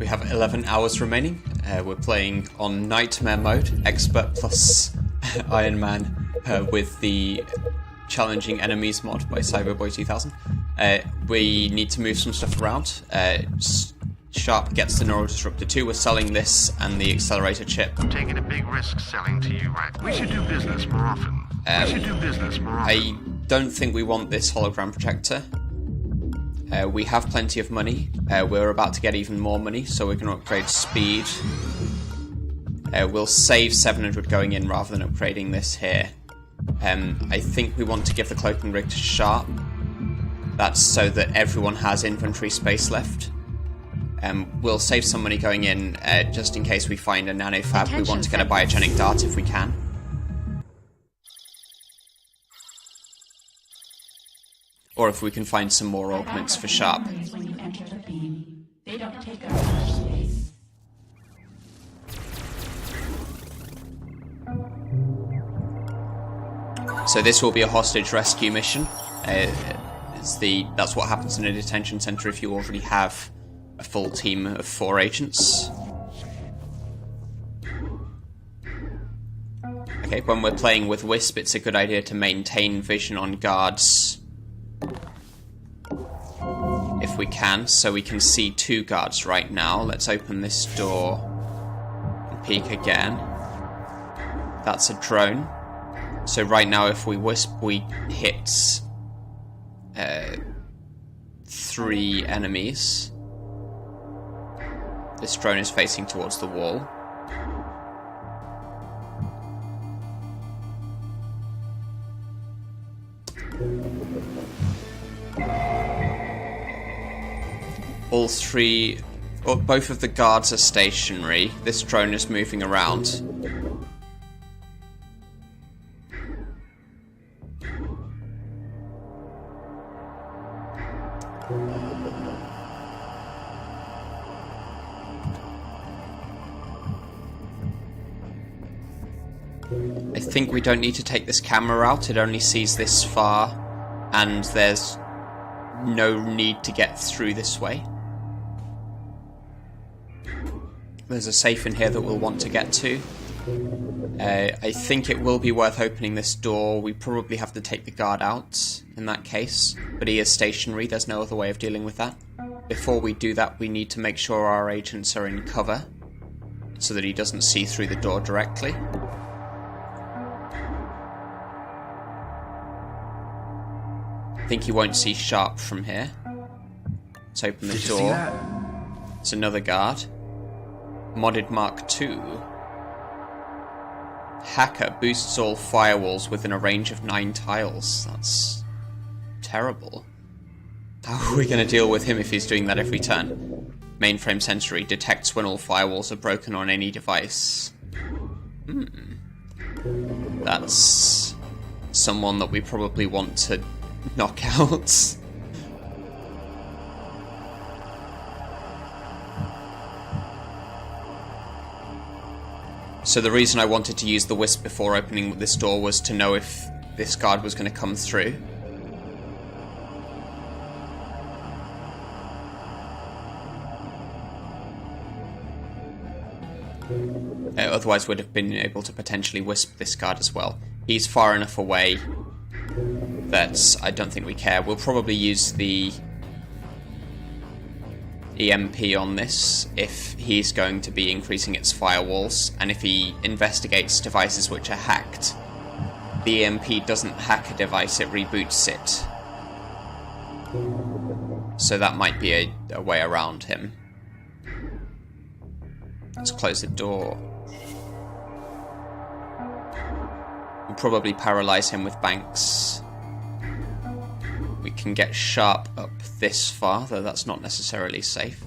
We have 11 hours remaining. We're playing on Nightmare mode, Expert plus Ironman, with the Challenging Enemies mod by Cyberboy 2000. We need to move some stuff around. Sharp gets the Neural Disruptor 2. We're selling this and the accelerator chip. I'm taking a big risk selling to you, right? We should do business more often. I don't think we want this hologram projector. We have plenty of money. We're about to get even more money, so we're going to upgrade speed. We'll save 700 going in rather than upgrading this here. I think we want to give the cloaking rig to Sharp. That's so that everyone has inventory space left. We'll save some money going in, just in case we find a nanofab. We want to get a biogenic dart if we can. Or if we can find some more augments for Sharp. So this will be a hostage rescue mission. That's what happens in a detention center if you already have a full team of 4 agents. Okay, when we're playing with Wisp, it's a good idea to maintain vision on guards if we can, so we can see 2 guards right now. Let's open this door and peek again. That's a drone. So right now if we Wisp, we hit 3 enemies. This drone is facing towards the wall. Both of the guards are stationary. This drone is moving around. I think we don't need to take this camera out. It only sees this far, and there's no need to get through this way. There's a safe in here that we'll want to get to. I think it will be worth opening this door. We probably have to take the guard out in that case, but he is stationary. There's no other way of dealing with that. Before we do that, we need to make sure our agents are in cover so that he doesn't see through the door directly. I think he won't see Sharp from here. Let's open the door. It's another guard. Modded Mark II. Hacker boosts all firewalls within a range of 9 tiles. That's terrible. How are we going to deal with him if he's doing that every turn? Mainframe sensory detects when all firewalls are broken on any device. That's someone that we probably want to knock out. So the reason I wanted to use the Wisp before opening this door was to know if this guard was going to come through. Otherwise we'd have been able to potentially Wisp this guard as well. He's far enough away that I don't think we care. We'll probably use the EMP on this if he's going to be increasing its firewalls, and if he investigates devices which are hacked, the EMP doesn't hack a device, it reboots it. So that might be a way around him. Let's close the door. We'll probably paralyze him with banks. We can get Sharp up this far, though that's not necessarily safe.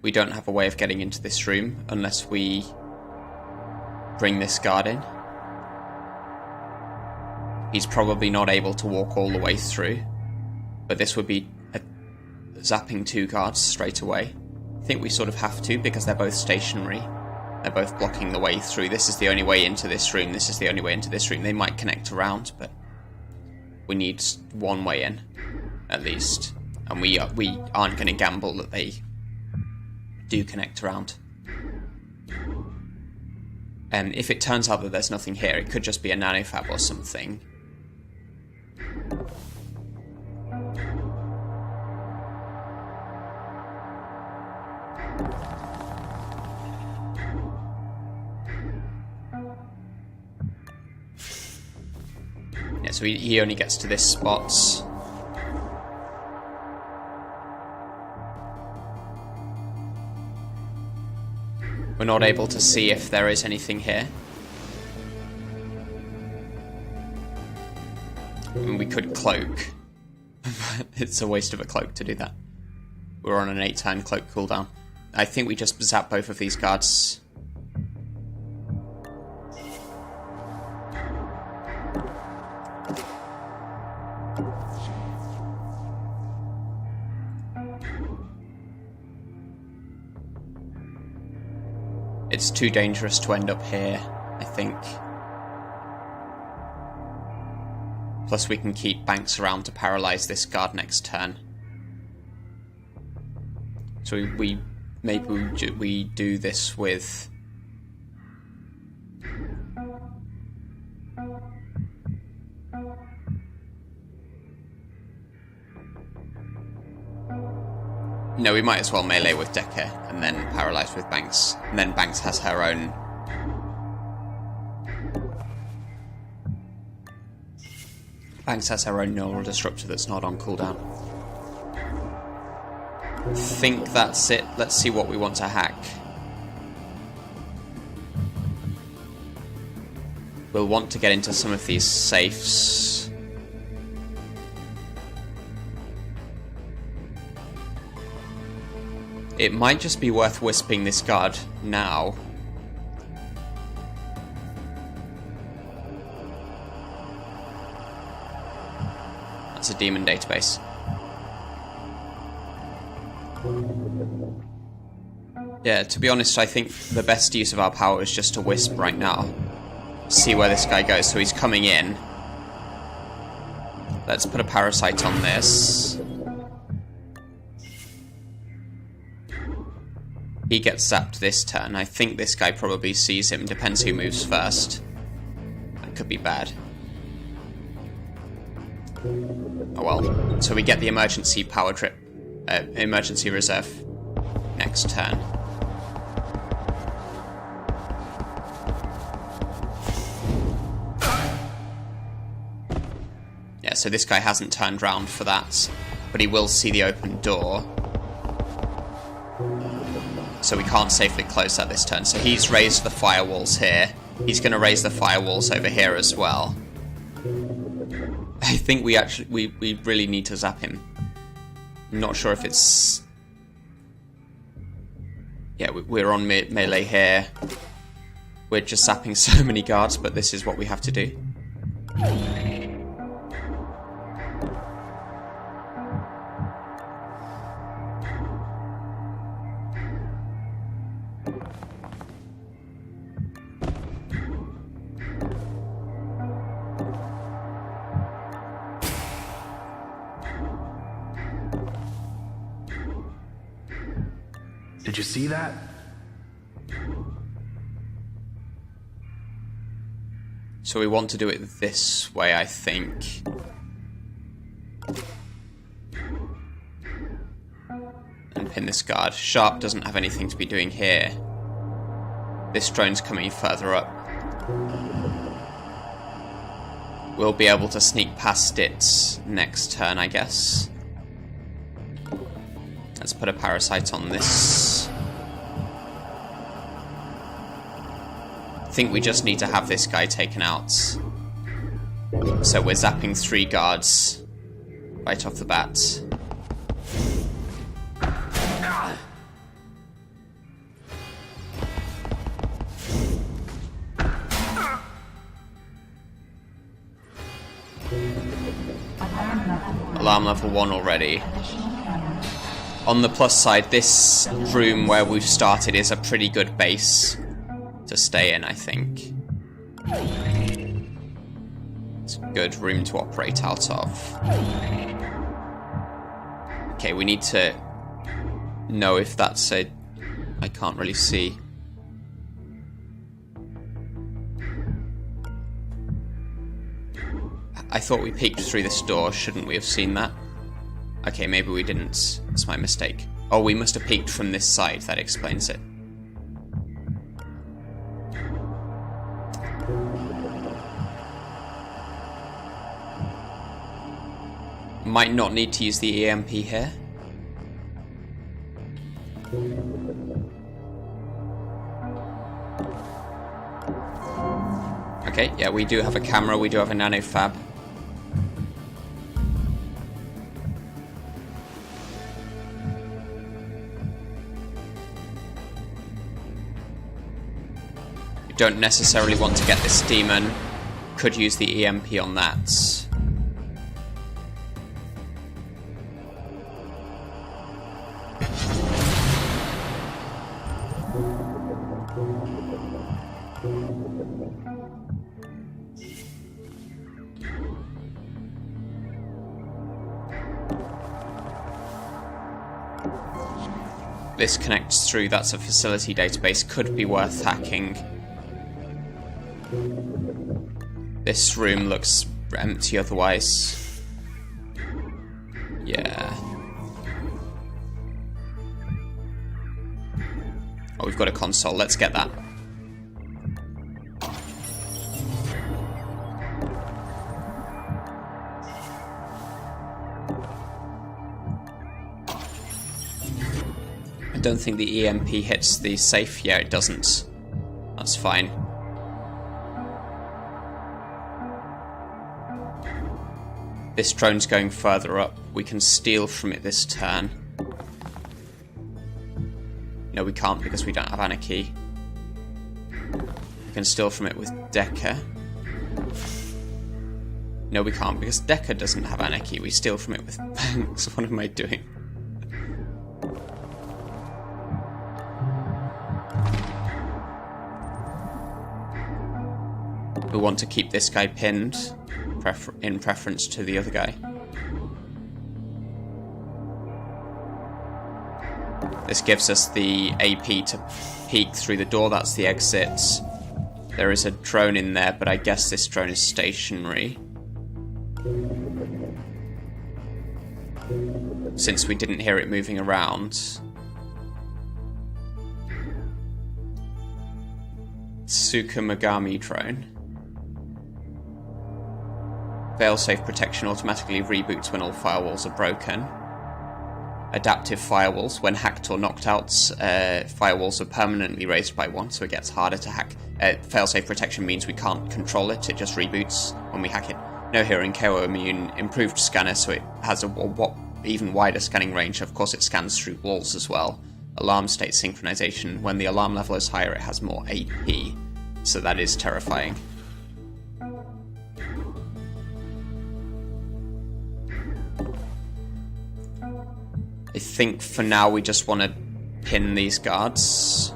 We don't have a way of getting into this room unless we bring this guard in. He's probably not able to walk all the way through, but this would be zapping 2 guards straight away. I think we sort of have to because they're both stationary. They're both blocking the way through. This is the only way into this room. This is the only way into this room. They might connect around, but we need one way in, at least. And we aren't going to gamble that they do connect around. And if it turns out that there's nothing here, it could just be a nanofab or something. Yeah, so he only gets to this spot. We're not able to see if there is anything here. I mean, we could cloak. It's a waste of a cloak to do that. We're on an 8-turn cloak cooldown. I think we just zap both of these guards. It's too dangerous to end up here, I think. Plus we can keep Banks around to paralyze this guard next turn. So we do this with... No, we might as well melee with Decker and then paralyze with Banks. And then Banks has her own... Banks has her own neural disruptor that's not on cooldown. I think that's it. Let's see what we want to hack. We'll want to get into some of these safes. It might just be worth wisping this guard now. That's a demon database. Yeah, to be honest, I think the best use of our power is just to wisp right now. See where this guy goes. So he's coming in. Let's put a parasite on this. He gets zapped this turn. I think this guy probably sees him. Depends who moves first. That could be bad. Oh well. So we get the emergency power trip. Emergency reserve next turn. Yeah, so this guy hasn't turned round for that. But he will see the open door. So we can't safely close that this turn. So he's raised the firewalls here. He's going to raise the firewalls over here as well. I think we really need to zap him. I'm not sure if it's... Yeah, we're on melee here. We're just zapping so many guards, but this is what we have to do. Did you see that? So we want to do it this way, I think. And pin this guard. Sharp doesn't have anything to be doing here. This drone's coming further up. We'll be able to sneak past it next turn, I guess. Let's put a parasite on this. I think we just need to have this guy taken out. So we're zapping 3 guards right off the bat. Alarm level 1 already. On the plus side, this room where we've started is a pretty good base. to stay in, I think. It's a good room to operate out of. Okay, we need to know if that's a... I can't really see. I thought we peeked through this door. Shouldn't we have seen that? Okay, maybe we didn't. That's my mistake. Oh, we must have peeked from this side. That explains it. Might not need to use the EMP here. Okay, yeah, we do have a camera, we do have a nanofab. We don't necessarily want to get this demon. Could use the EMP on that. This connects through, that's a facility database, could be worth hacking. This room looks empty otherwise. Yeah. Oh, we've got a console, let's get that. I don't think the EMP hits the safe. Yeah, it doesn't. That's fine. This drone's going further up. We can steal from it this turn. No, we can't because we don't have Anarchy. We can steal from it with Decker. No, we can't because Decker doesn't have Anarchy. We steal from it with Banks. What am I doing? We want to keep this guy pinned in preference to the other guy. This gives us the AP to peek through the door. That's the exit. There is a drone in there, but I guess this drone is stationary. Since we didn't hear it moving around. Tsukumagami drone. Failsafe protection automatically reboots when all firewalls are broken. Adaptive firewalls. When hacked or knocked out, firewalls are permanently raised by 1, so it gets harder to hack. Failsafe protection means we can't control it, it just reboots when we hack it. No hearing, KO immune, improved scanner, so it has a even wider scanning range. Of course, it scans through walls as well. Alarm state synchronization. When the alarm level is higher, it has more AP, so that is terrifying. I think for now we just want to pin these guards.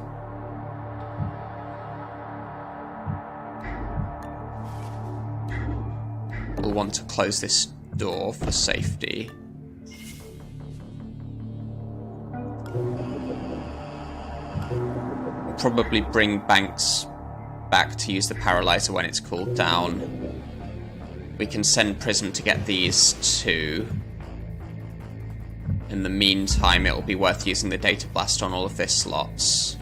We'll want to close this door for safety. We'll probably bring Banks back to use the paralyzer when it's cooled down. We can send Prism to get these two. In the meantime, it'll be worth using the data blast on all of their slots.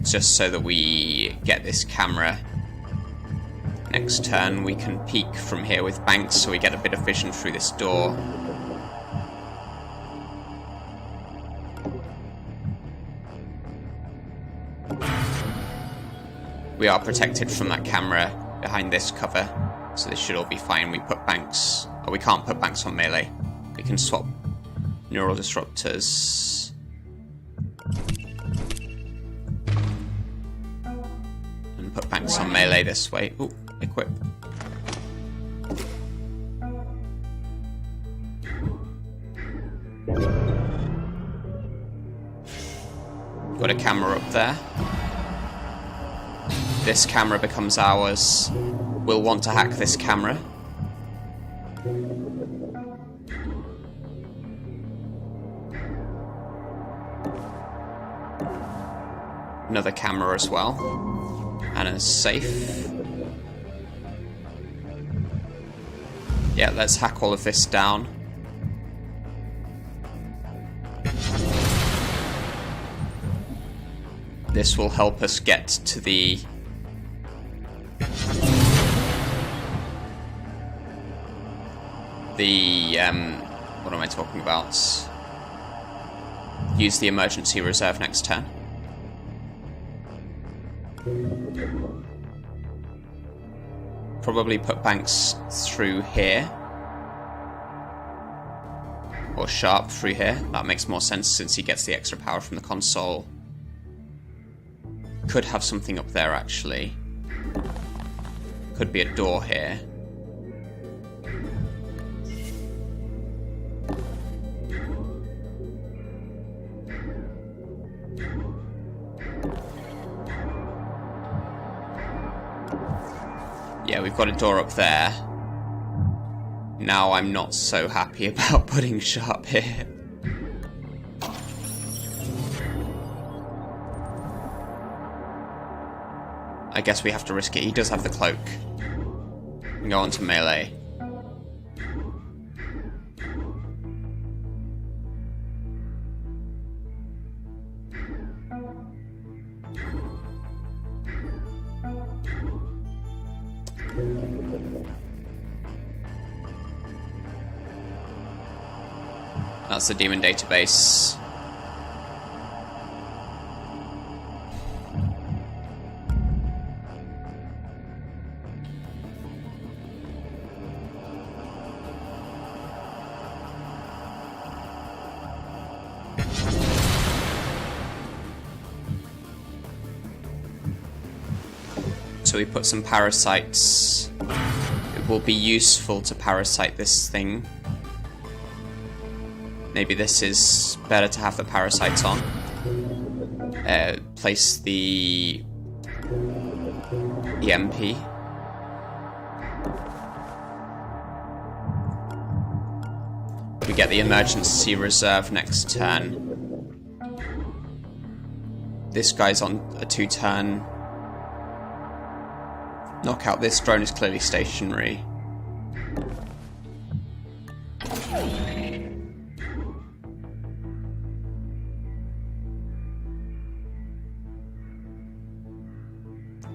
Just so that we get this camera. Next turn, we can peek from here with Banks, so we get a bit of vision through this door. We are protected from that camera behind this cover, so this should all be fine. We put Banks... Oh, we can't put Banks on melee. We can swap neural disruptors. And put Banks on melee this way. Ooh, equip. Got a camera up there. This camera becomes ours. We'll want to hack this camera. Another camera as well. And a safe. Yeah, let's hack all of this down. This will help us get to the... what am I talking about? Use the emergency reserve next turn. Probably put Banks through here. Or Sharp through here. That makes more sense since he gets the extra power from the console. Could have something up there actually. Could be a door here. Yeah, we've got a door up there. Now I'm not so happy about putting Sharp here. I guess we have to risk it. He does have the cloak. And go on to melee. That's the demon database. So we put some parasites. It will be useful to parasite this thing. Maybe this is better to have the parasites on. Place the EMP. We get the emergency reserve next turn. This guy's on a 2-turn. Knockout. This drone is clearly stationary.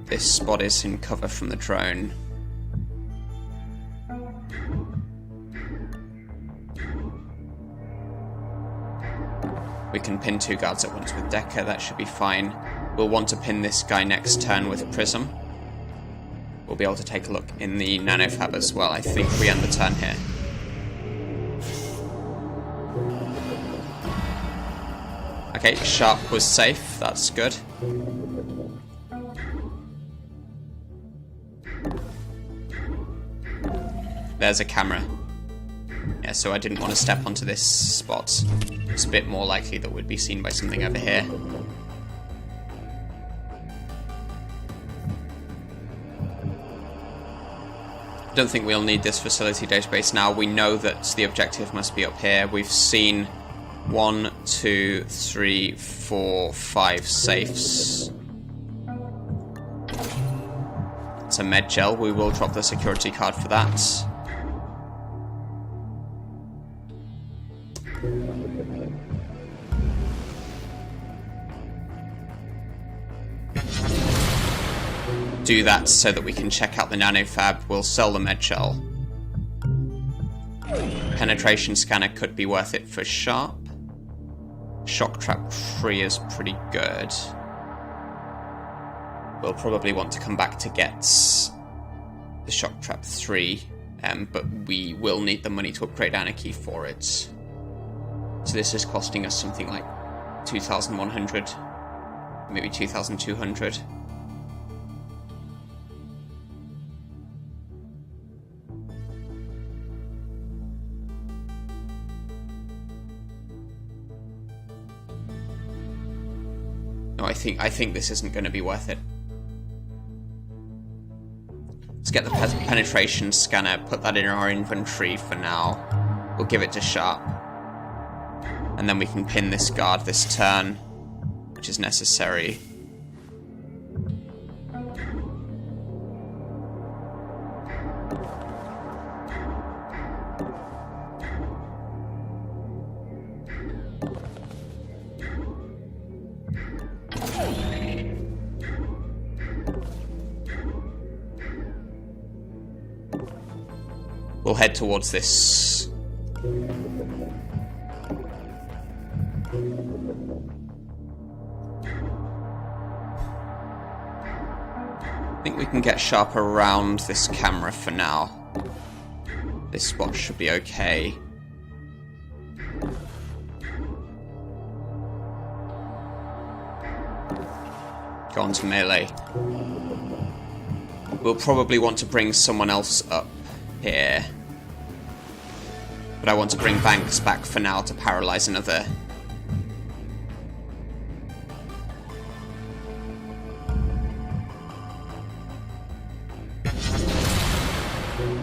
This spot is in cover from the drone. We can pin 2 guards at once with Decker, that should be fine. We'll want to pin this guy next turn with Prism. We'll be able to take a look in the nanofab as well. I think we end the turn here. Okay, Sharp was safe, that's good. There's a camera. Yeah, so I didn't want to step onto this spot. It's a bit more likely that we'd be seen by something over here. I don't think we'll need this facility database now. We know that the objective must be up here. We've seen 1, 2, 3, 4, 5 safes. It's a med gel. We will drop the security card for that. Do that so that we can check out the nanofab. We'll sell the med gel. Penetration scanner could be worth it for Sharp. Shock trap 3 is pretty good. We'll probably want to come back to get the shock trap 3, but we will need the money to upgrade Anarchy for it. So this is costing us something like 2,100, maybe 2,200. No, I think this isn't going to be worth it. Let's get the penetration scanner, put that in our inventory for now. We'll give it to Sharp. And then we can pin this guard this turn, which is necessary. We'll head towards this. I think we can get Sharp around this camera for now. This spot should be okay. Go on to melee. We'll probably want to bring someone else up here. But I want to bring Banks back for now to paralyze another.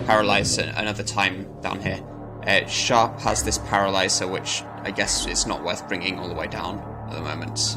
Paralyze another time down here. Sharp has this paralyzer, which I guess it's not worth bringing all the way down at the moment.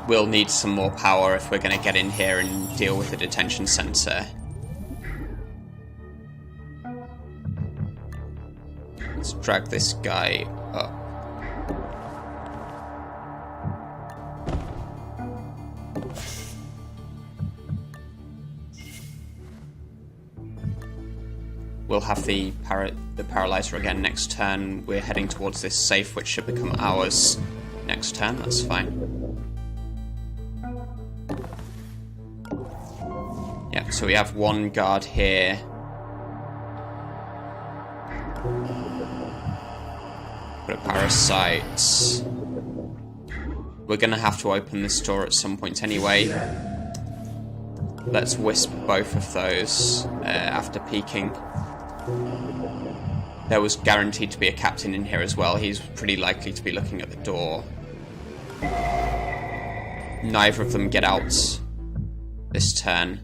We'll need some more power if we're going to get in here and deal with the detention center. Let's drag this guy up. We'll have the paralyzer again next turn. We're heading towards this safe, which should become ours next turn. That's fine. Yeah, so we have one guard here. Put a parasite. We're gonna have to open this door at some point anyway. Let's wisp both of those after peeking. There was guaranteed to be a captain in here as well. He's pretty likely to be looking at the door. Neither of them get out this turn.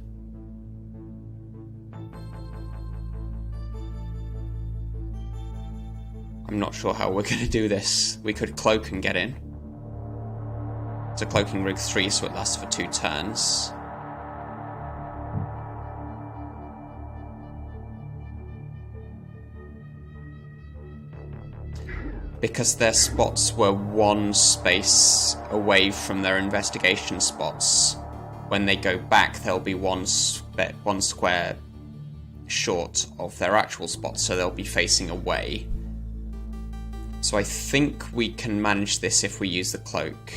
I'm not sure how we're going to do this. We could cloak and get in. It's a cloaking rig 3, so it lasts for 2 turns. Because their spots were 1 space away from their investigation spots, when they go back they'll be one square short of their actual spots, so they'll be facing away. So I think we can manage this if we use the cloak.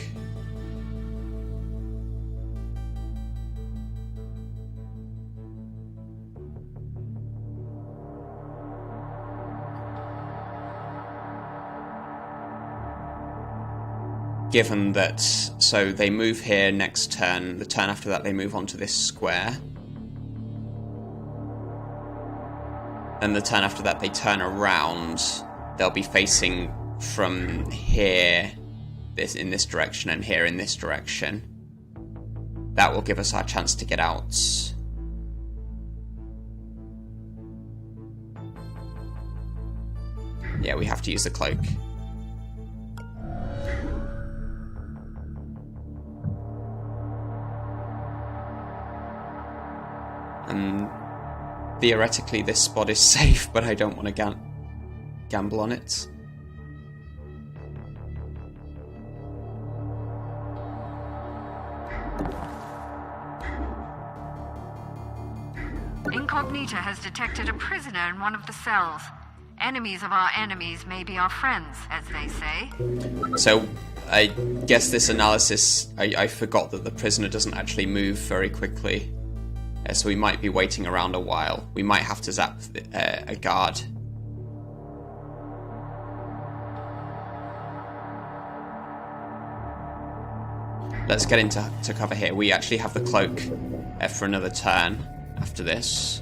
Given that, so they move here next turn, the turn after that they move onto this square. Then the turn after that they turn around. They'll be facing from here, in this direction, and here in this direction. That will give us our chance to get out. Yeah, we have to use the cloak. And theoretically this spot is safe, but I don't want to gamble on it. Incognita has detected a prisoner in one of the cells. Enemies of our enemies may be our friends, as they say. So, I guess this analysis, I forgot that the prisoner doesn't actually move very quickly. So we might be waiting around a while. We might have to zap a guard. Let's get into cover here. We actually have the cloak for another turn after this.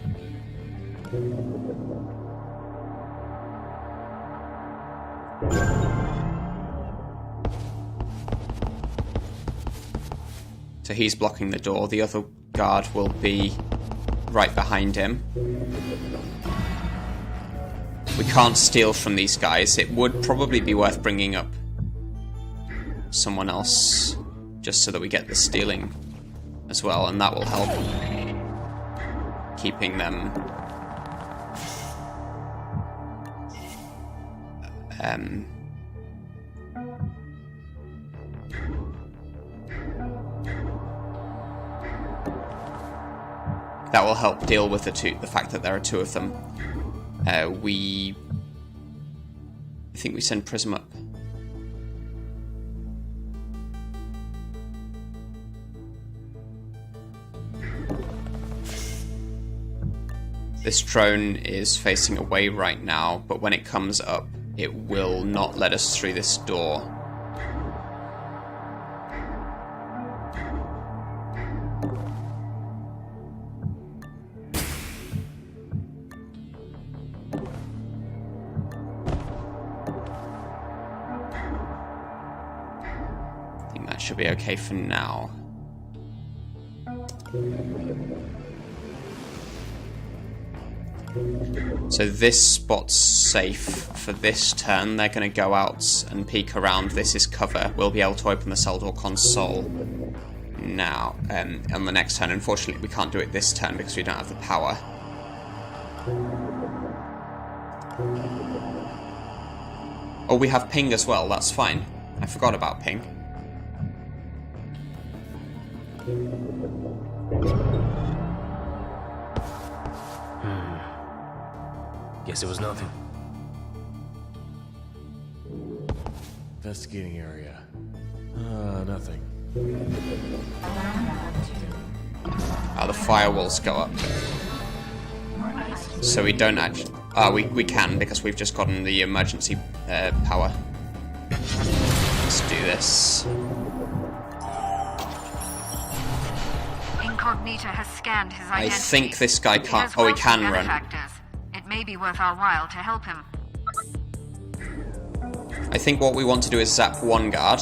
So he's blocking the door. The other guard will be right behind him. We can't steal from these guys. It would probably be worth bringing up someone else just so that we get the stealing as well, and that will help keeping them that will help deal with the fact that there are two of them. I think we send Prism up. This drone is facing away right now, but when it comes up, it will not let us through this door. I think that should be okay for now. So this spot's safe for this turn. They're going to go out and peek around. This is cover. We'll be able to open the cell door console now. On the next turn, unfortunately, we can't do it this turn because we don't have the power. Oh, we have ping as well. That's fine. I forgot about ping. Guess it was nothing. Investigating area. Nothing. The firewalls go up. So we don't actually... we can, because we've just gotten the emergency power. Let's do this. Incognita has scanned his identity. I think this guy can't... Oh, he can run. It may be worth our while to help him. I think what we want to do is zap one guard.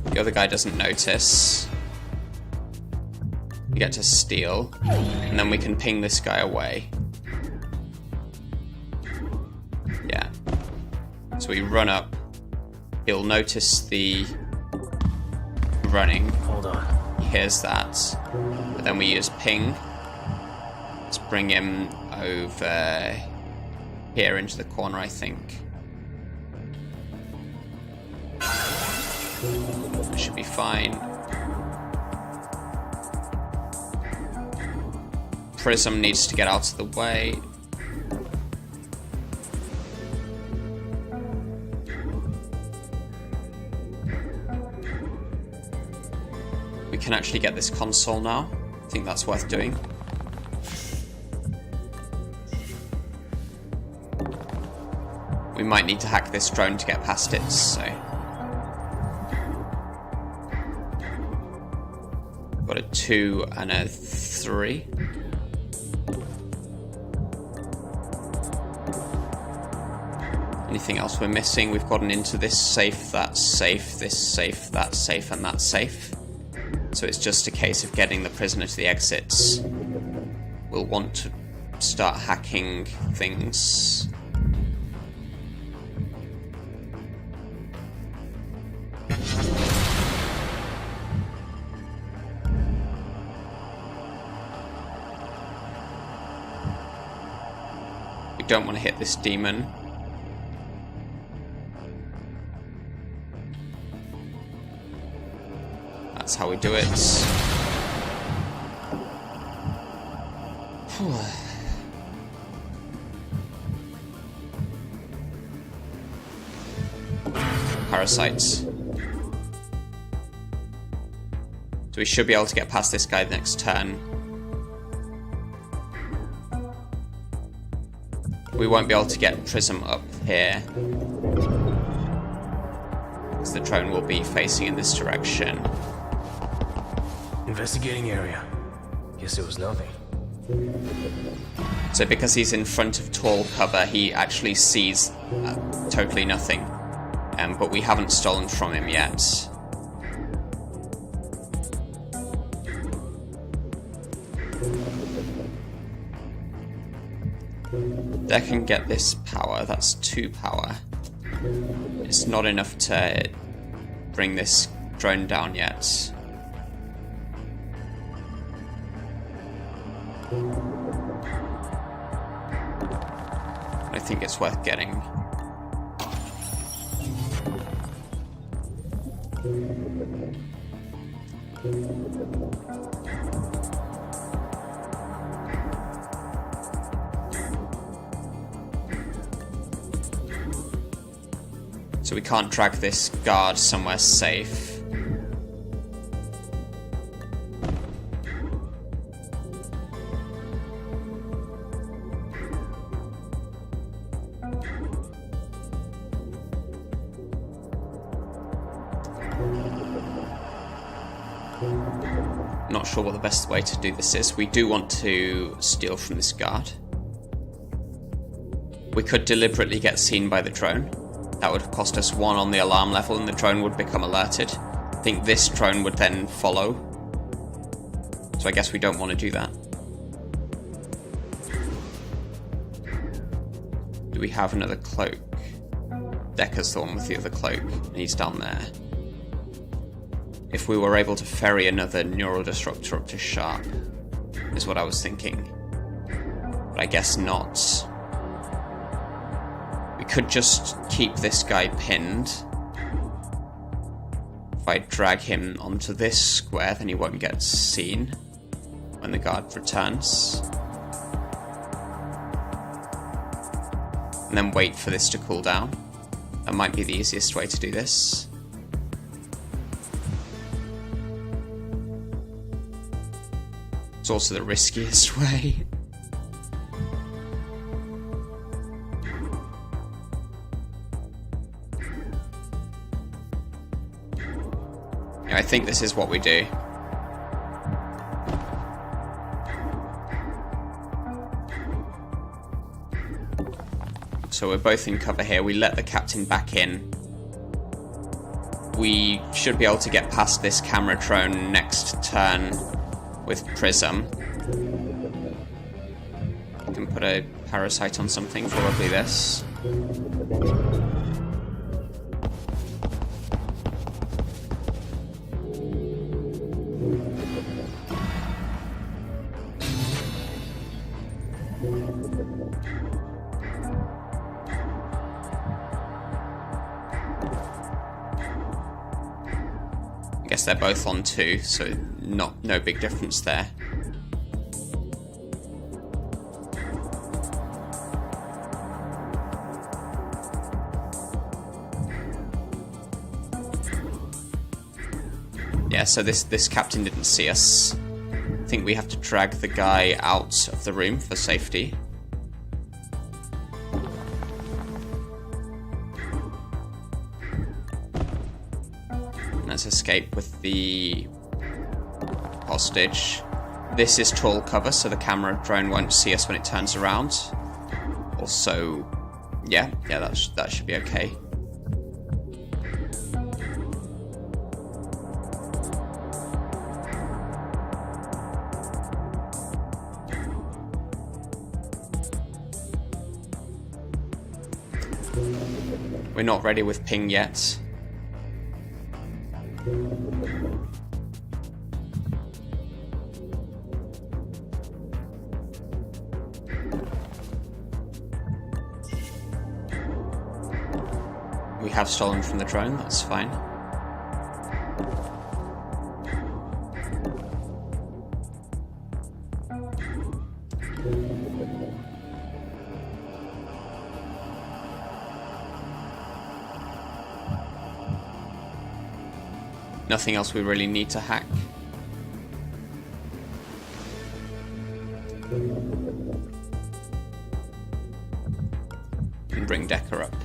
The other guy doesn't notice. We get to steal. And then we can ping this guy away. Yeah. So we run up. He'll notice the running. Hold on. He hears that. But then we use ping. Let's bring him over here into the corner, I think. That should be fine. Prism needs to get out of the way. We can actually get this console now. I think that's worth doing. We might need to hack this drone to get past it, so... Got a 2 and a 3. Anything else we're missing? We've gotten into this safe, that safe, this safe, that safe, and that safe. So it's just a case of getting the prisoner to the exits. We'll want to start hacking things. We don't want to hit this demon. That's how we do it. Parasites. So we should be able to get past this guy the next turn. We won't be able to get Prism up here, because the drone will be facing in this direction. Investigating area. Guess it was nothing. So because he's in front of tall cover, he actually sees totally nothing. But we haven't stolen from him yet. They can get this power, that's 2 power. It's not enough to bring this drone down yet. I think it's worth getting. So we can't drag this guard somewhere safe. Not sure what the best way to do this is. We do want to steal from this guard. We could deliberately get seen by the drone. That would cost us 1 on the alarm level and the drone would become alerted. I think this drone would then follow. So I guess we don't want to do that. Do we have another cloak? Decker's the one with the other cloak, and he's down there. If we were able to ferry another neural disruptor up to Sharp, is what I was thinking. But I guess not. We could just keep this guy pinned. If I drag him onto this square, then he won't get seen when the guard returns. And then wait for this to cool down. That might be the easiest way to do this. It's also the riskiest way. I think this is what we do. So we're both in cover here. We let the captain back in. We should be able to get past this camera drone next turn with Prism. We can put a parasite on something, probably this. I guess they're both on 2, so no big difference there. Yeah, so this captain didn't see us. I think we have to drag the guy out of the room for safety. Let's escape with the hostage. This is tall cover, so the camera drone won't see us when it turns around. Also, yeah, that should be okay. We're not ready with ping yet. We have stolen from the drone, that's fine. Nothing else we really need to hack. And bring Decker up.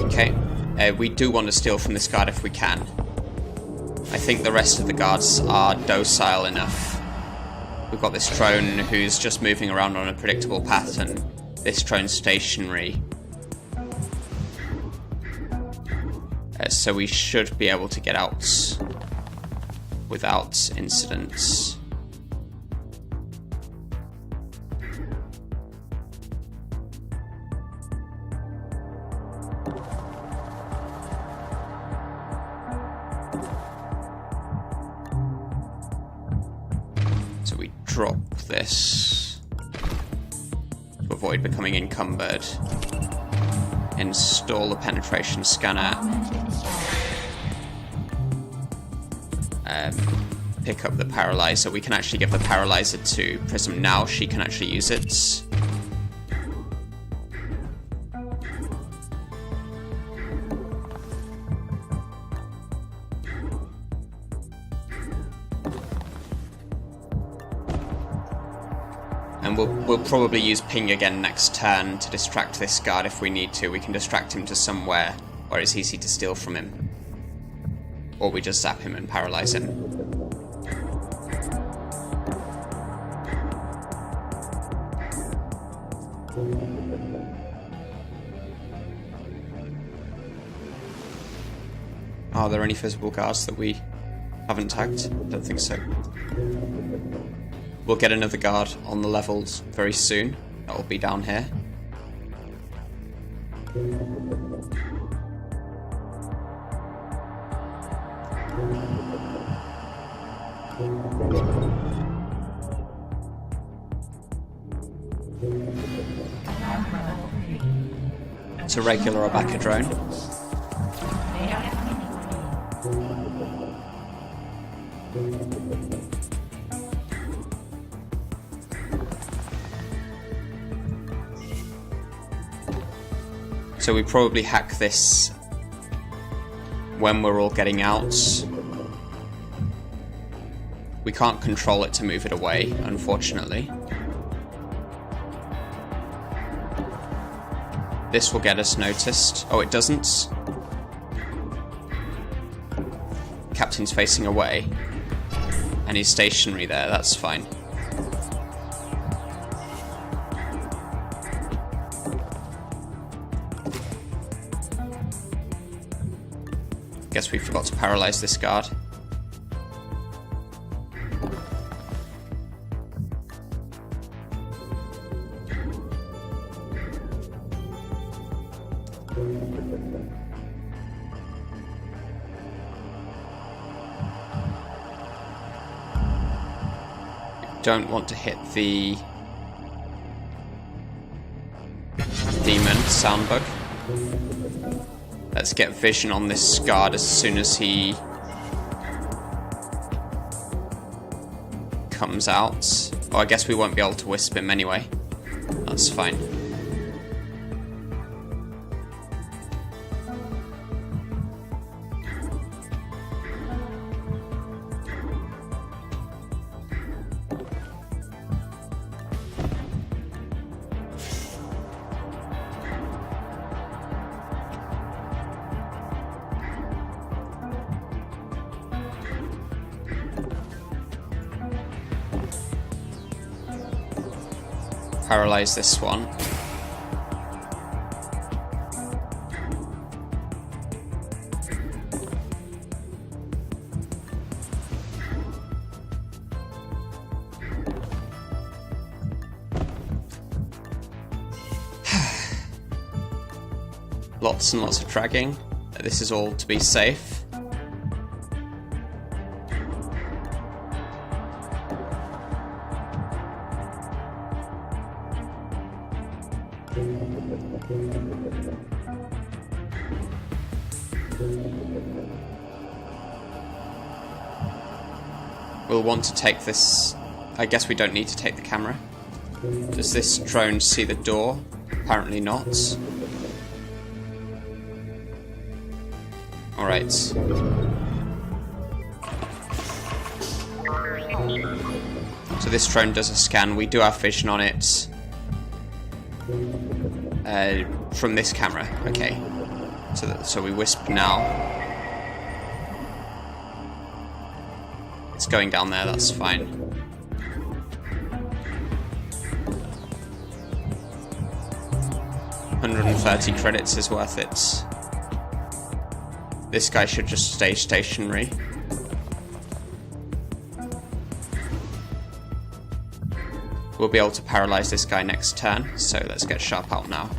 Okay. We do want to steal from this guard if we can. I think the rest of the guards are docile enough. We've got this drone who's just moving around on a predictable pattern. This drone's stationary. So we should be able to get out without incidents. Drop this to avoid becoming encumbered. Install the penetration scanner. Pick up the paralyzer. We can actually give the paralyzer to Prism now. She can actually use it. And we'll probably use ping again next turn to distract this guard if we need to. We can distract him to somewhere where it's easy to steal from him. Or we just zap him and paralyze him. Are there any visible guards that we haven't tagged? Don't think so. We'll get another guard on the levels very soon. That'll be down here. It's a regular Abaka drone. So we probably hack this when we're all getting out. We can't control it to move it away, unfortunately. This will get us noticed. Oh, it doesn't. Captain's facing away. And he's stationary there, that's fine. Guess we forgot to paralyze this guard. Don't want to hit the demon sound bug. Let's get vision on this guard as soon as he comes out. Oh, I guess we won't be able to wisp him anyway. That's fine. Paralyze this one. Lots and lots of dragging. This is all to be safe. We'll want to take this... I guess we don't need to take the camera. Does this drone see the door? Apparently not. Alright. So this drone does a scan. We do have vision on it. From this camera. Okay. So we wisp now. It's going down there, that's fine. $130 credits is worth it. This guy should just stay stationary. We'll be able to paralyze this guy next turn, so let's get Sharp out now.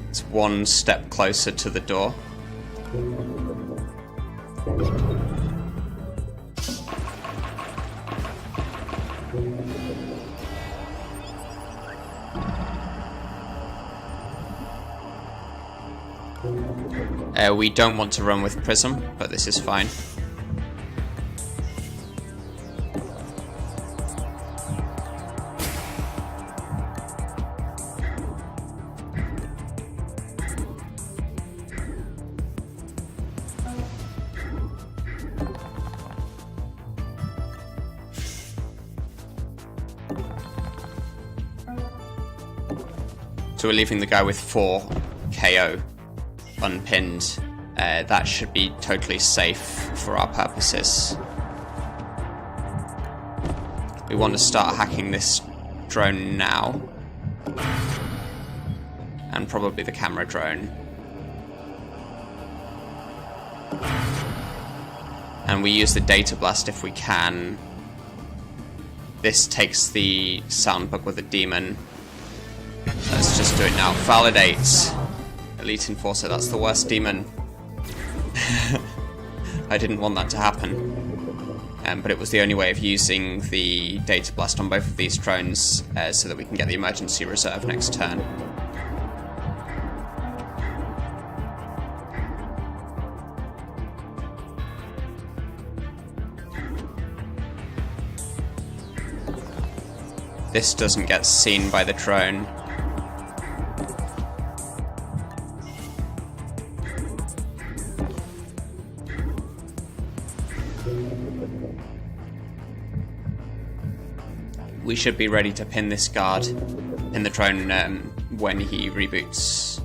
It's one step closer to the door. We don't want to run with Prism, but this is fine. So we're leaving the guy with 4 KO unpinned. That should be totally safe for our purposes. We want to start hacking this drone now. And probably the camera drone. And we use the data blast if we can. This takes the sound bug with the demon. Let's just do it now. Validate. Elite Enforcer, that's the worst demon. I didn't want that to happen. But it was the only way of using the data blast on both of these drones so that we can get the emergency reserve next turn. This doesn't get seen by the drone. We should be ready to pin this guard in the drone when he reboots.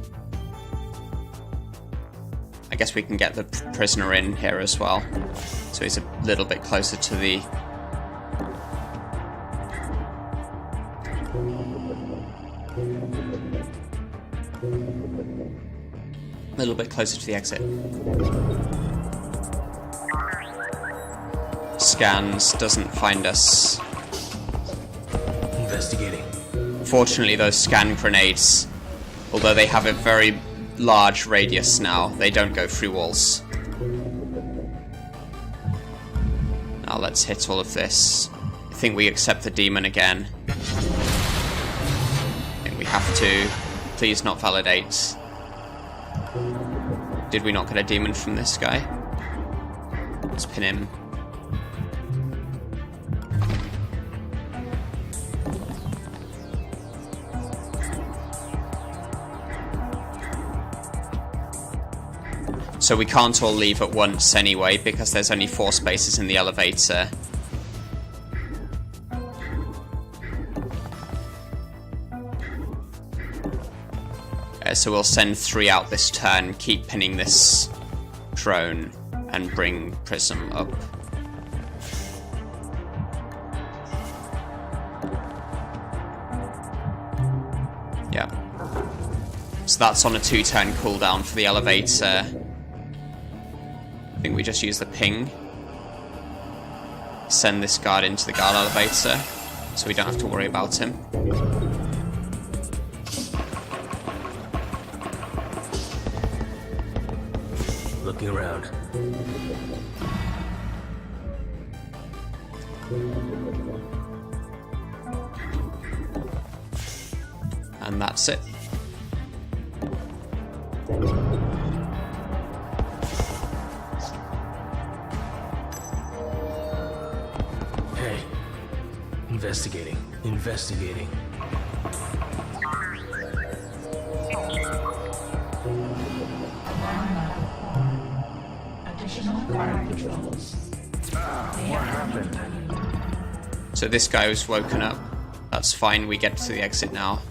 I guess we can get the prisoner in here as well, so he's a little bit closer to the... little bit closer to the exit. Scans, doesn't find us. Investigating. Fortunately, those scan grenades, although they have a very large radius now, they don't go through walls. Now let's hit all of this. I think we accept the demon again. I think we have to. Please not validate. Did we not get a demon from this guy? Let's pin him. So we can't all leave at once anyway, because there's only 4 spaces in the elevator. So we'll send 3 out this turn, keep pinning this drone, and bring Prism up. So that's on a 2-turn cooldown for the elevator. I think we just use the ping. Send this guard into the guard elevator, so we don't have to worry about him. Looking around. And that's it. Hey. Investigating. What happened? So this guy was woken up. That's fine, we get to the exit now.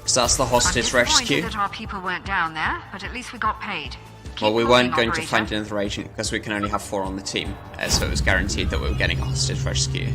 So that's the hostage rescue. That our people weren't down there, but at least we got paid. Well, we Keep weren't moving, going to operator. find another agent because we can only have 4 on the team, so it was guaranteed that we were getting a hostage rescue.